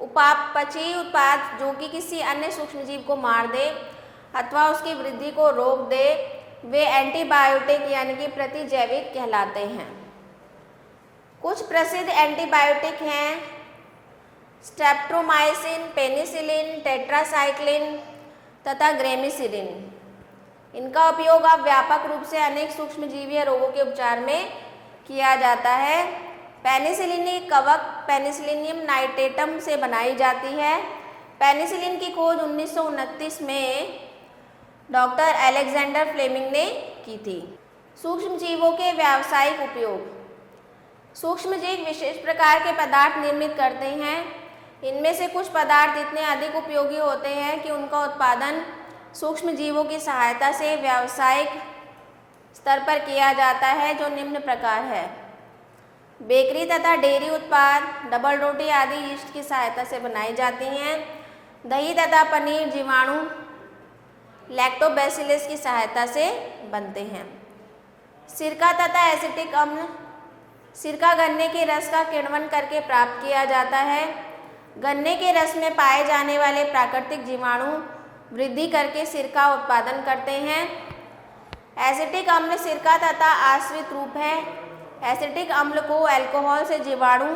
उपापचयी उत्पाद जो कि किसी अन्य सूक्ष्म जीव को मार दे अथवा उसकी वृद्धि को रोक दे, वे एंटीबायोटिक यानी कि प्रतिजैविक कहलाते हैं। कुछ प्रसिद्ध एंटीबायोटिक हैं स्ट्रेप्टोमाइसिन, पेनिसिलिन, टेट्रासाइक्लिन तथा ग्रेमिसिलिन। इनका उपयोग अब व्यापक रूप से अनेक सूक्ष्मजीवीय रोगों के उपचार में किया जाता है। पेनिसिलिन की कवक पेनिसिलियम नाइटेटम से बनाई जाती है। पेनिसिलिन की खोज 1929 में डॉक्टर अलेक्जेंडर फ्लेमिंग ने की थी। सूक्ष्मजीवों के व्यावसायिक उपयोग। सूक्ष्मजीव विशेष प्रकार के पदार्थ निर्मित करते हैं। इनमें से कुछ पदार्थ इतने अधिक उपयोगी होते हैं कि उनका उत्पादन सूक्ष्मजीवों की सहायता से व्यावसायिक स्तर पर किया जाता है, जो निम्न प्रकार है। बेकरी तथा डेयरी उत्पाद, डबल रोटी आदि यीस्ट की सहायता से बनाई जाती हैं। दही तथा पनीर जीवाणु लैक्टोबैसिलस की सहायता से बनते हैं। सिरका तथा एसिटिक अम्ल। सिरका गन्ने के रस का किण्वन करके प्राप्त किया जाता है। गन्ने के रस में पाए जाने वाले प्राकृतिक जीवाणु वृद्धि करके सिरका उत्पादन करते हैं। एसिटिक अम्ल सिरका तथा आश्रित रूप है। एसिटिक अम्ल को अल्कोहल से जीवाणु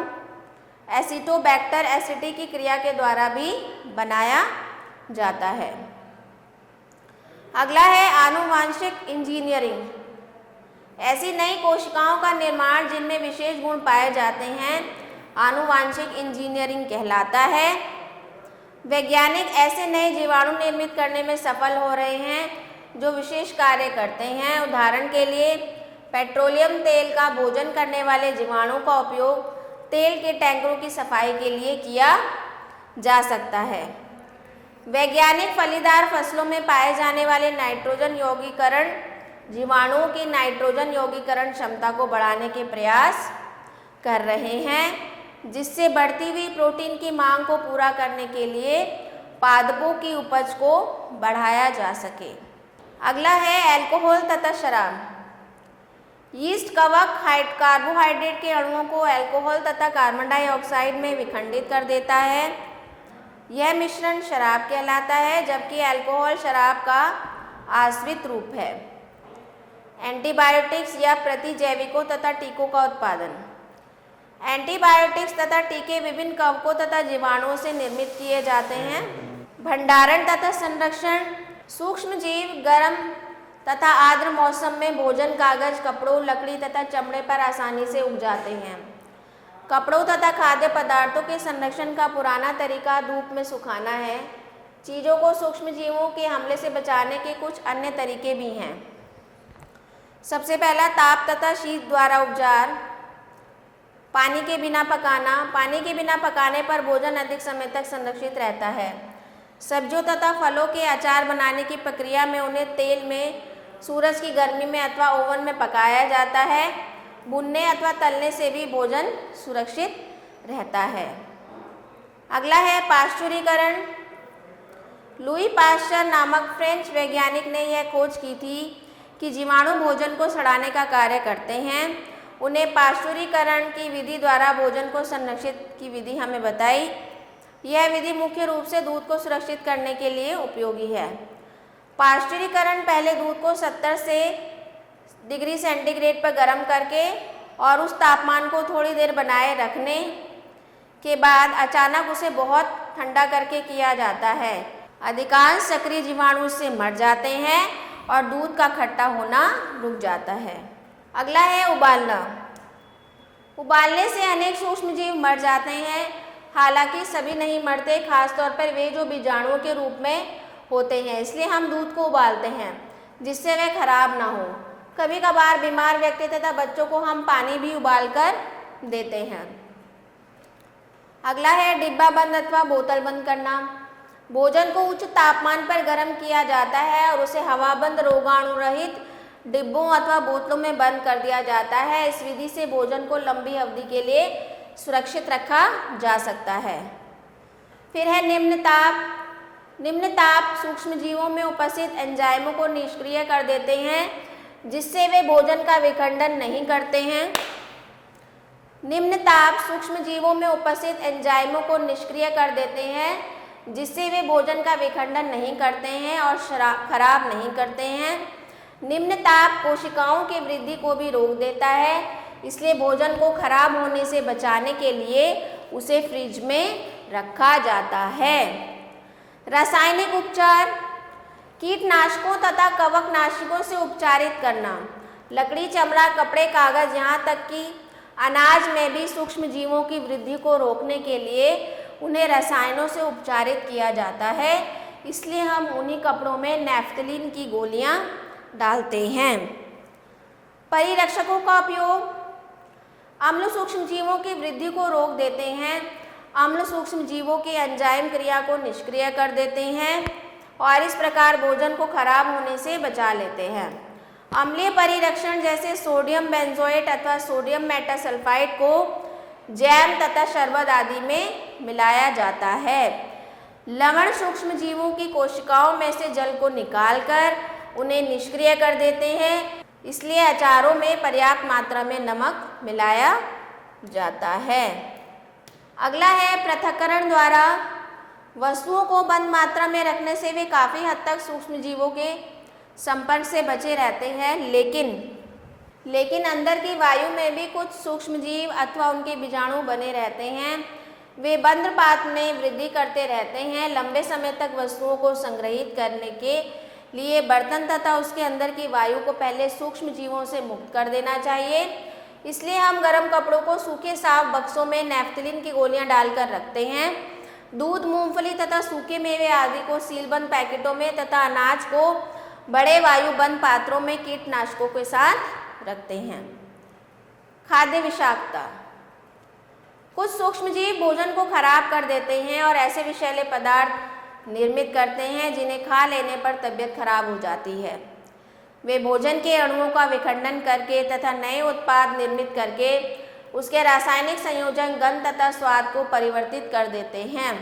एसिटोबैक्टर एसिटी की क्रिया के द्वारा भी बनाया जाता है। अगला है आनुवांशिक इंजीनियरिंग। ऐसी नई कोशिकाओं का निर्माण जिनमें विशेष गुण पाए जाते हैं आनुवांशिक इंजीनियरिंग कहलाता है। वैज्ञानिक ऐसे नए जीवाणु निर्मित करने में सफल हो रहे हैं जो विशेष कार्य करते हैं। उदाहरण के लिए पेट्रोलियम तेल का भोजन करने वाले जीवाणु का उपयोग तेल के टैंकरों की सफाई के लिए किया जा सकता है। वैज्ञानिक फलीदार फसलों में पाए जाने वाले नाइट्रोजन यौगीकरण जीवाणुओं की नाइट्रोजन यौगीकरण क्षमता को बढ़ाने के प्रयास कर रहे हैं, जिससे बढ़ती हुई प्रोटीन की मांग को पूरा करने के लिए पादपों की उपज को बढ़ाया जा सके। अगला है अल्कोहल तथा शराब। यीस्ट कवक कार्बोहाइड्रेट के अणुओं को अल्कोहल तथा कार्बन डाइऑक्साइड में विखंडित कर देता है। यह मिश्रण शराब कहलाता है, जबकि अल्कोहल शराब का आश्रित रूप है। एंटीबायोटिक्स या प्रतिजैविकों तथा टीकों का उत्पादन। एंटीबायोटिक्स तथा टीके विभिन्न कवकों तथा जीवाणुओं से निर्मित किए जाते हैं। भंडारण तथा संरक्षण। सूक्ष्मजीव गर्म तथा आर्द्र मौसम में भोजन कागज, कपड़ों, लकड़ी तथा चमड़े पर आसानी से उग जाते हैं। कपड़ों तथा खाद्य पदार्थों के संरक्षण का पुराना तरीका धूप में सुखाना है। चीज़ों को सूक्ष्म जीवों के हमले से बचाने के कुछ अन्य तरीके भी हैं। सबसे पहला, ताप तथा शीत द्वारा उपचार। पानी के बिना पकाना। पानी के बिना पकाने पर भोजन अधिक समय तक संरक्षित रहता है। सब्जियों तथा फलों के अचार बनाने की प्रक्रिया में उन्हें तेल में, सूरज की गर्मी में अथवा ओवन में पकाया जाता है। भुनने अथवा तलने से भी भोजन सुरक्षित रहता है। अगला है पाश्चुरीकरण। लुई पाश्चर नामक फ्रेंच वैज्ञानिक ने यह खोज की थी कि जीवाणु भोजन को सड़ाने का कार्य करते हैं। उन्हें पाश्चुरीकरण की विधि द्वारा भोजन को संरक्षित की विधि हमें बताई। यह विधि मुख्य रूप से दूध को सुरक्षित करने के लिए उपयोगी है। पाश्चुरीकरण पहले दूध को 70 डिग्री सेंटीग्रेड पर गर्म करके और उस तापमान को थोड़ी देर बनाए रखने के बाद अचानक उसे बहुत ठंडा करके किया जाता है। अधिकांश सक्रिय जीवाणु इससे मर जाते हैं और दूध का खट्टा होना रुक जाता है। अगला है उबालना। उबालने से अनेक सूक्ष्म जीव मर जाते हैं, हालांकि सभी नहीं मरते, खासतौर पर वे जो बीजाणुओं के रूप में होते हैं। इसलिए हम दूध को उबालते हैं जिससे वह खराब ना हो। कभी कभार बीमार व्यक्ति तथा बच्चों को हम पानी भी उबालकर देते हैं। अगला है डिब्बा बंद अथवा बोतल बंद करना। भोजन को उच्च तापमान पर गर्म किया जाता है और उसे हवाबंद, रोगाणु रहित डिब्बों अथवा बोतलों में बंद कर दिया जाता है। इस विधि से भोजन को लंबी अवधि के लिए सुरक्षित रखा जा सकता है। फिर है निम्न ताप। निम्न ताप सूक्ष्म जीवों में उपस्थित एंजाइमों को निष्क्रिय कर देते हैं, जिससे वे भोजन का विखंडन नहीं करते हैं। निम्न ताप सूक्ष्म जीवों में उपस्थित एंजाइमों को निष्क्रिय कर देते हैं, जिससे वे भोजन का विखंडन नहीं करते हैं और खराब नहीं करते हैं। निम्न ताप कोशिकाओं की वृद्धि को भी रोक देता है, इसलिए भोजन को खराब होने से बचाने के लिए उसे फ्रिज में रखा जाता है। रासायनिक उपचार। कीटनाशकों तथा कवकनाशकों से उपचारित करना। लकड़ी, चमड़ा, कपड़े, कागज, यहाँ तक कि अनाज में भी सूक्ष्म जीवों की वृद्धि को रोकने के लिए उन्हें रसायनों से उपचारित किया जाता है। इसलिए हम उन्हीं कपड़ों में नैफ्थलीन की गोलियां डालते हैं। परिरक्षकों का उपयोग। अम्ल सूक्ष्म जीवों की वृद्धि को रोक देते हैं। अम्ल सूक्ष्म जीवों की एंजाइम क्रिया को निष्क्रिय कर देते हैं और इस प्रकार भोजन को खराब होने से बचा लेते हैं। अम्लीय परिरक्षण जैसे सोडियम बेंजोएट अथवा सोडियम मेटासल्फाइड को जैम तथा शरबत आदि में मिलाया जाता है। लवण सूक्ष्म जीवों की कोशिकाओं में से जल को निकालकर उन्हें निष्क्रिय कर देते हैं, इसलिए अचारों में पर्याप्त मात्रा में नमक मिलाया जाता है। अगला है पृथक्करण द्वारा। वस्तुओं को बंद मात्रा में रखने से वे काफ़ी हद तक सूक्ष्म जीवों के संपर्क से बचे रहते हैं, लेकिन अंदर की वायु में भी कुछ सूक्ष्म जीव अथवा उनके बीजाणु बने रहते हैं। वे बंद पात्र में वृद्धि करते रहते हैं। लंबे समय तक वस्तुओं को संग्रहित करने के लिए बर्तन तथा उसके अंदर की वायु को पहले सूक्ष्म जीवों से मुक्त कर देना चाहिए। इसलिए हम गर्म कपड़ों को सूखे साफ बक्सों में नैफ्थलीन की गोलियां डालकर रखते हैं। दूध, मूंगफली तथा सूखे मेवे आदि को सीलबंद पैकेटों में तथा अनाज को बड़े वायुबंद पात्रों में कीटनाशकों के साथ रखते हैं। खाद्य विषाक्तता। कुछ सूक्ष्मजीव भोजन को खराब कर देते हैं और ऐसे विषैले पदार्थ निर्मित करते हैं जिन्हें खा लेने पर तबीयत खराब हो जाती है। वे भोजन के अणुओं का विखंडन करके तथा नए उत्पाद निर्मित करके उसके रासायनिक संयोजन, गंध तथा स्वाद को परिवर्तित कर देते हैं।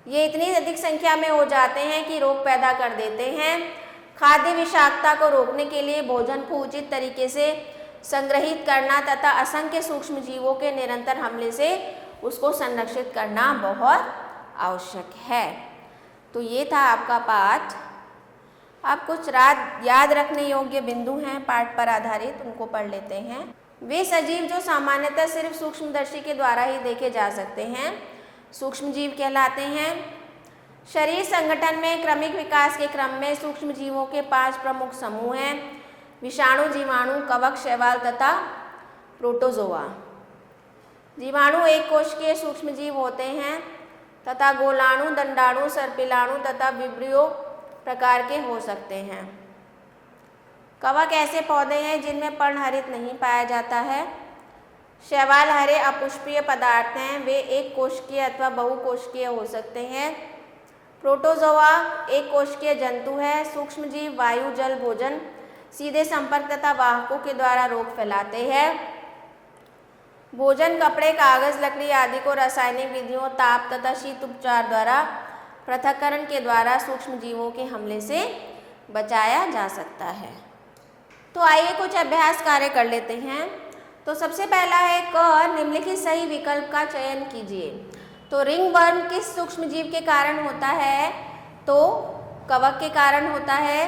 ये इतनी अधिक संख्या में हो जाते हैं कि रोग पैदा कर देते हैं। खाद्य विषाक्तता को रोकने के लिए भोजन को उचित तरीके से संग्रहित करना तथा असंख्य सूक्ष्म जीवों के निरंतर हमले से उसको संरक्षित करना बहुत आवश्यक है। तो ये था आपका पाठ। अब कुछ याद रखने योग्य बिंदु हैं पाठ पर आधारित, उनको पढ़ लेते हैं। वे सजीव जो सामान्यतः सिर्फ सूक्ष्मदर्शी के द्वारा ही देखे जा सकते हैं सूक्ष्म जीव कहलाते हैं। शरीर संगठन में क्रमिक विकास के क्रम में सूक्ष्म जीवों के 5 प्रमुख समूह हैं: विषाणु, जीवाणु, कवक, शैवाल तथा प्रोटोजोआ। जीवाणु एक कोशिकीय सूक्ष्म जीव होते हैं तथा गोलाणु, दंडाणु, सर्पिलाणु तथा विब्रियो प्रकार के हो सकते हैं। कवक ऐसे पौधे हैं जिनमें पर्णहरित नहीं पाया जाता है। शैवाल हरे अपुष्पीय पदार्थ हैं, वे एक कोशिकीय अथवा बहुकोशिकीय हो सकते हैं। प्रोटोजोआ एक कोशिकीय जंतु है। सूक्ष्म जीव वायु, जल, भोजन, सीधे संपर्क तथा वाहकों के द्वारा रोग फैलाते हैं। भोजन, कपड़े, कागज, लकड़ी आदि को रासायनिक विधियों, ताप तथा शीत उपचार द्वारा पृथक्करण के द्वारा सूक्ष्म जीवों के हमले से बचाया जा सकता है। तो आइए कुछ अभ्यास कार्य कर लेते हैं। तो सबसे पहला है क, निम्नलिखित सही विकल्प का चयन कीजिए। तो रिंगवर्म किस सूक्ष्म जीव के कारण होता है? तो कवक के कारण होता है।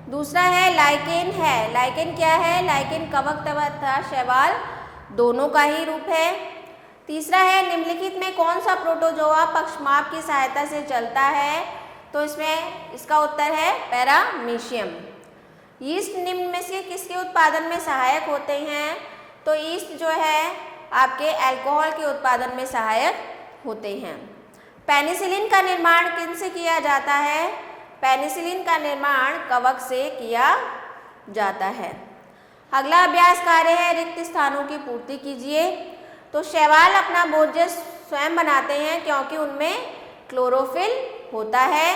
दूसरा है लाइकेन है। लाइकेन क्या है? लाइकेन कवक तथा शैवाल दोनों का ही रूप है। तीसरा है निम्नलिखित में कौन सा प्रोटोजोआ पक्षमाप की सहायता से चलता है? तो इसमें इसका उत्तर है पैरामीशियम। यीस्ट निम्न में से किसके उत्पादन में सहायक होते हैं? तो यीस्ट जो है आपके अल्कोहल के उत्पादन में सहायक होते हैं। पेनिसिलिन का निर्माण किन से किया जाता है? पेनिसिलिन का निर्माण कवक से किया जाता है। अगला अभ्यास कार्य है रिक्त स्थानों की पूर्ति कीजिए। तो शैवाल अपना भोज्य स्वयं बनाते हैं क्योंकि उनमें क्लोरोफिल होता है।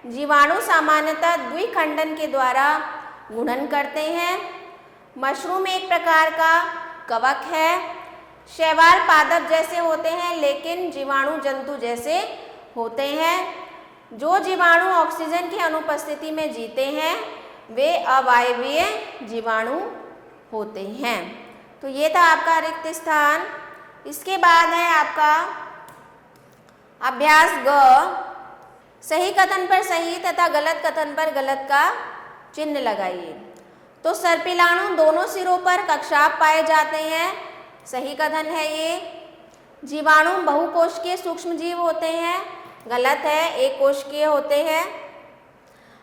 जीवाणु सामान्यतः द्विखंडन के द्वारा गुणन करते हैं। मशरूम एक प्रकार का कवक है। शैवाल पादप जैसे होते हैं लेकिन जीवाणु जंतु जैसे होते हैं। जो जीवाणु ऑक्सीजन की अनुपस्थिति में जीते हैं वे अवायवीय जीवाणु होते हैं। तो ये था आपका रिक्त स्थान। इसके बाद है आपका अभ्यास ग, सही कथन पर सही तथा गलत कथन पर गलत का चिन्ह लगाइए। तो सर्पिलाणु दोनों सिरों पर कक्षाप पाए जाते हैं, सही कथन है ये। जीवाणु बहुकोशिकीय सूक्ष्म जीव होते हैं, गलत है, एक कोशिकीय होते हैं।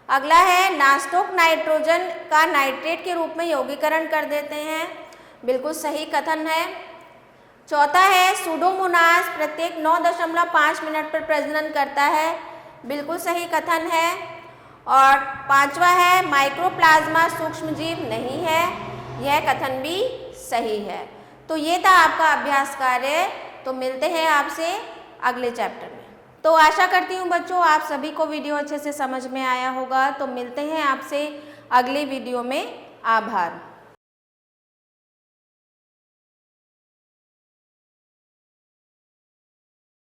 अगला है नास्टोक नाइट्रोजन का नाइट्रेट के रूप में यौगीकरण कर देते हैं, बिल्कुल सही कथन है। चौथा है सूडोमोनास प्रत्येक 9.5 मिनट पर प्रजनन करता है, बिल्कुल सही कथन है। और पांचवा है माइक्रोप्लाज्मा सूक्ष्म जीव नहीं है, यह कथन भी सही है। तो ये था आपका अभ्यास कार्य। तो मिलते हैं आपसे अगले चैप्टर में। तो आशा करती हूँ बच्चों आप सभी को वीडियो अच्छे से समझ में आया होगा। तो मिलते हैं आपसे अगले वीडियो में। आभार।